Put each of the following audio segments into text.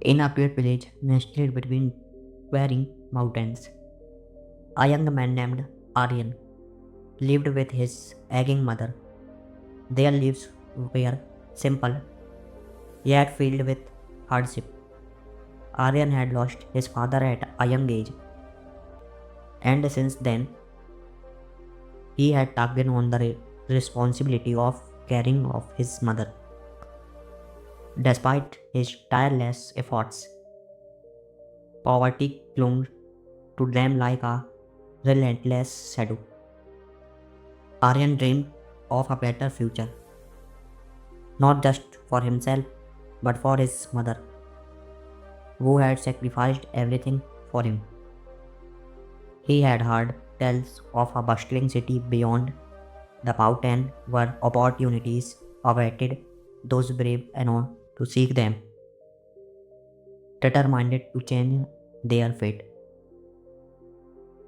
In a quiet village nestled between towering mountains, a young man named Aryan lived with his aging mother. Their lives were simple yet filled with hardship. Aryan had lost his father at a young age, and since then he had taken on the responsibility of caring of his mother. Despite his tireless efforts, poverty clung to them like a relentless shadow. Aryan dreamed of a better future, not just for himself, but for his mother, who had sacrificed everything for him. He had heard tales of a bustling city beyond the mountain where opportunities awaited those brave enough to seek them, determined to change their fate.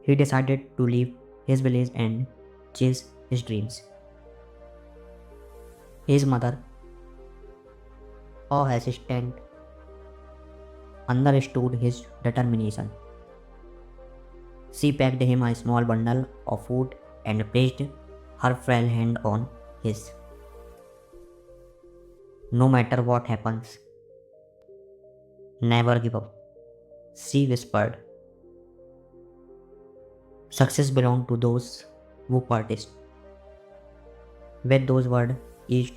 He decided to leave his village and chase his dreams. His mother, a hesitant, understood his determination. She packed him a small bundle of food and placed her frail hand on his. No matter what happens, never give up, she whispered. Success belongs to those who persist. With those words each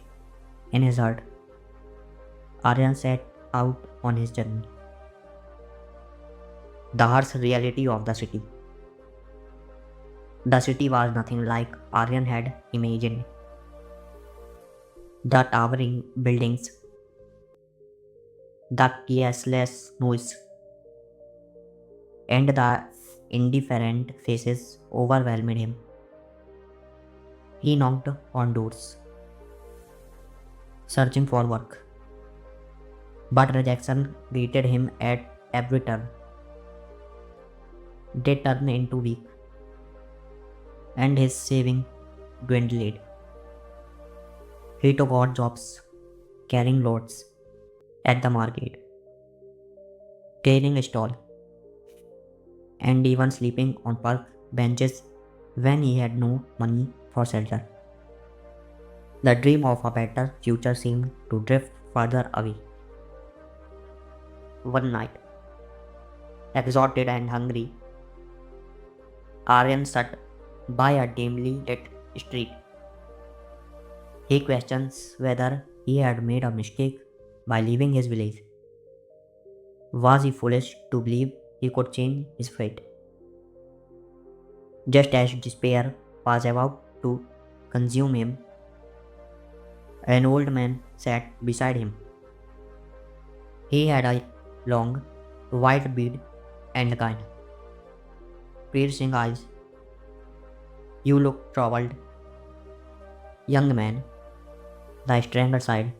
in his heart, Aryan set out on his journey. The harsh reality of the city. The city was nothing like Aryan had imagined. The towering buildings, the ceaseless noise, and the indifferent faces overwhelmed him. He knocked on doors, searching for work, but rejection greeted him at every turn. They turned into weak, and his saving dwindled. He took odd jobs, carrying loads at the market, cleaning a stall, and even sleeping on park benches when he had no money for shelter. The dream of a better future seemed to drift further away. One night, exhausted and hungry, Aryan sat by a dimly lit street. He questions whether he had made a mistake by leaving his village. Was he foolish to believe he could change his fate? Just as despair was about to consume him, an old man sat beside him. He had a long, white beard and kind, piercing eyes. You look troubled, young man, the stranger sighed.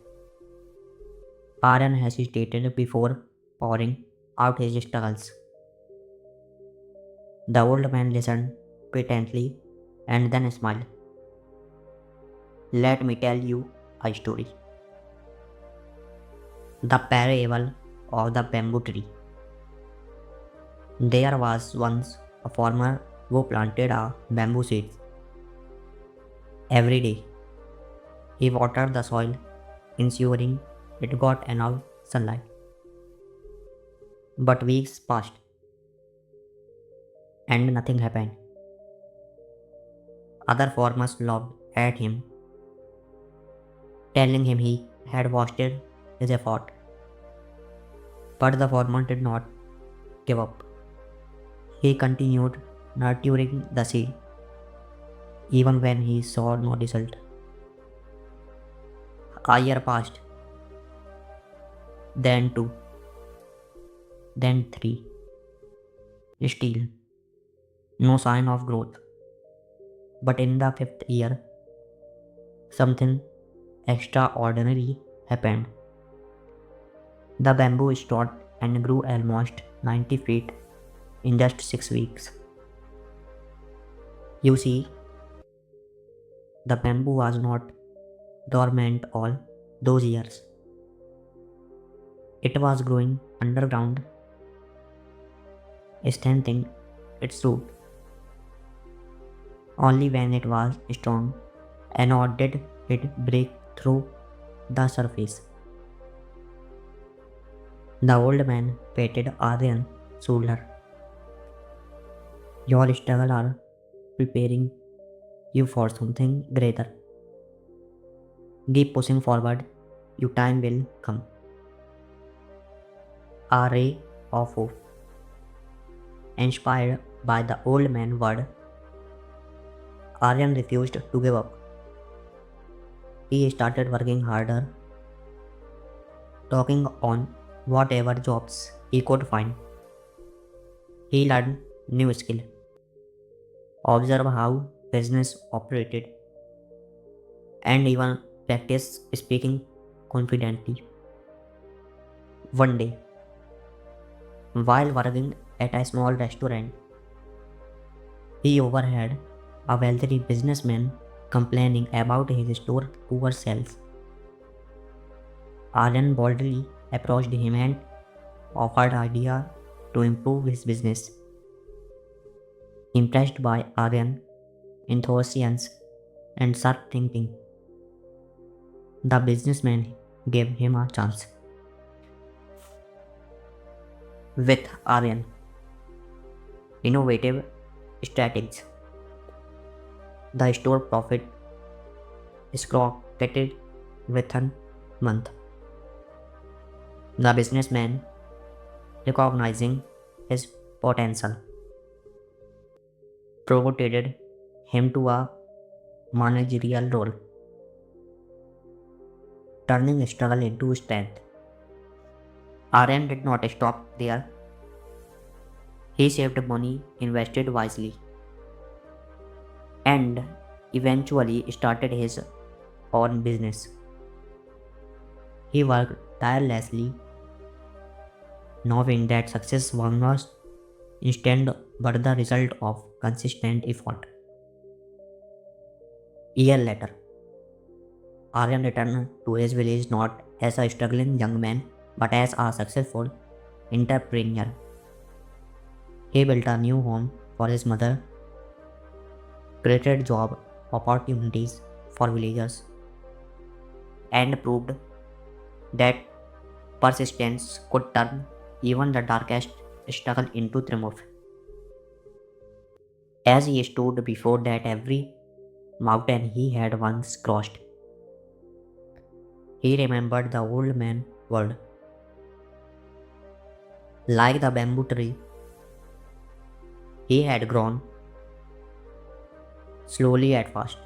Aryan hesitated before pouring out his struggles. The old man listened patiently and then smiled. Let me tell you a story. The parable of the bamboo tree. There was once a farmer who planted a bamboo seed. Every day, he watered the soil, ensuring it got enough sunlight. But weeks passed and nothing happened. Other farmers laughed at him, telling him he had wasted his effort. But the farmer did not give up. He continued nurturing the seed even when he saw no result. A year passed, then two, then three. Still, no sign of growth. But in the fifth year, something extraordinary happened. The bamboo stood and grew almost 90 feet in just 6 weeks. You see, the bamboo was not dormant all those years. It was growing underground, strengthening its root. Only when it was strong and nor did it break through the surface. The old man patted Aryan's shoulder. Your struggles are preparing you for something greater. Keep pushing forward, your time will come. A ray of hope. Inspired by the old man's word, Aryan refused to give up. He started working harder, taking on whatever jobs he could find. He learned new skill, observed how business operated, and even practiced speaking confidently. One day, while working at a small restaurant, he overheard a wealthy businessman complaining about his store poor sales. Aryan boldly approached him and offered idea to improve his business. Impressed by Aryan's enthusiasm and sharp thinking, the businessman gave him a chance. With Aryan, innovative strategies, the store profit skyrocketed within month. The businessman, recognizing his potential, promoted him to a managerial role, turning struggle into strength. Aryan did not stop there. He saved money, invested wisely, and eventually started his own business. He worked tirelessly, knowing that success was not instant but the result of consistent effort. A year later, Aryan returned to his village not as a struggling young man but as a successful entrepreneur. He built a new home for his mother, created job opportunities for villagers, and proved that persistence could turn even the darkest struggle into triumph. As he stood before that every mountain he had once crossed, he remembered the old man's word. Like the bamboo tree, he had grown slowly at first,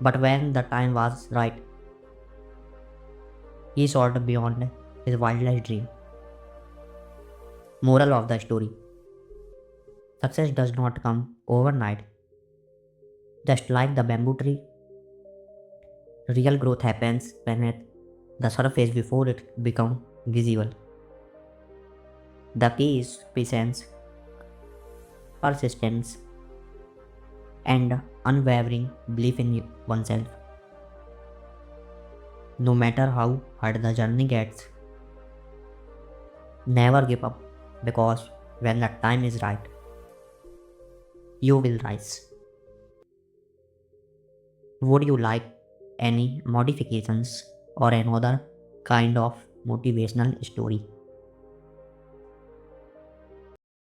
but when the time was right, he soared beyond his wildest dream. Moral of the story: success does not come overnight. Just like the bamboo tree, real growth happens beneath the surface before it becomes visible. The key is patience, persistence, and unwavering belief in oneself. No matter how hard the journey gets, never give up because when the time is right, you will rise. Would you like any modifications or another kind of motivational story?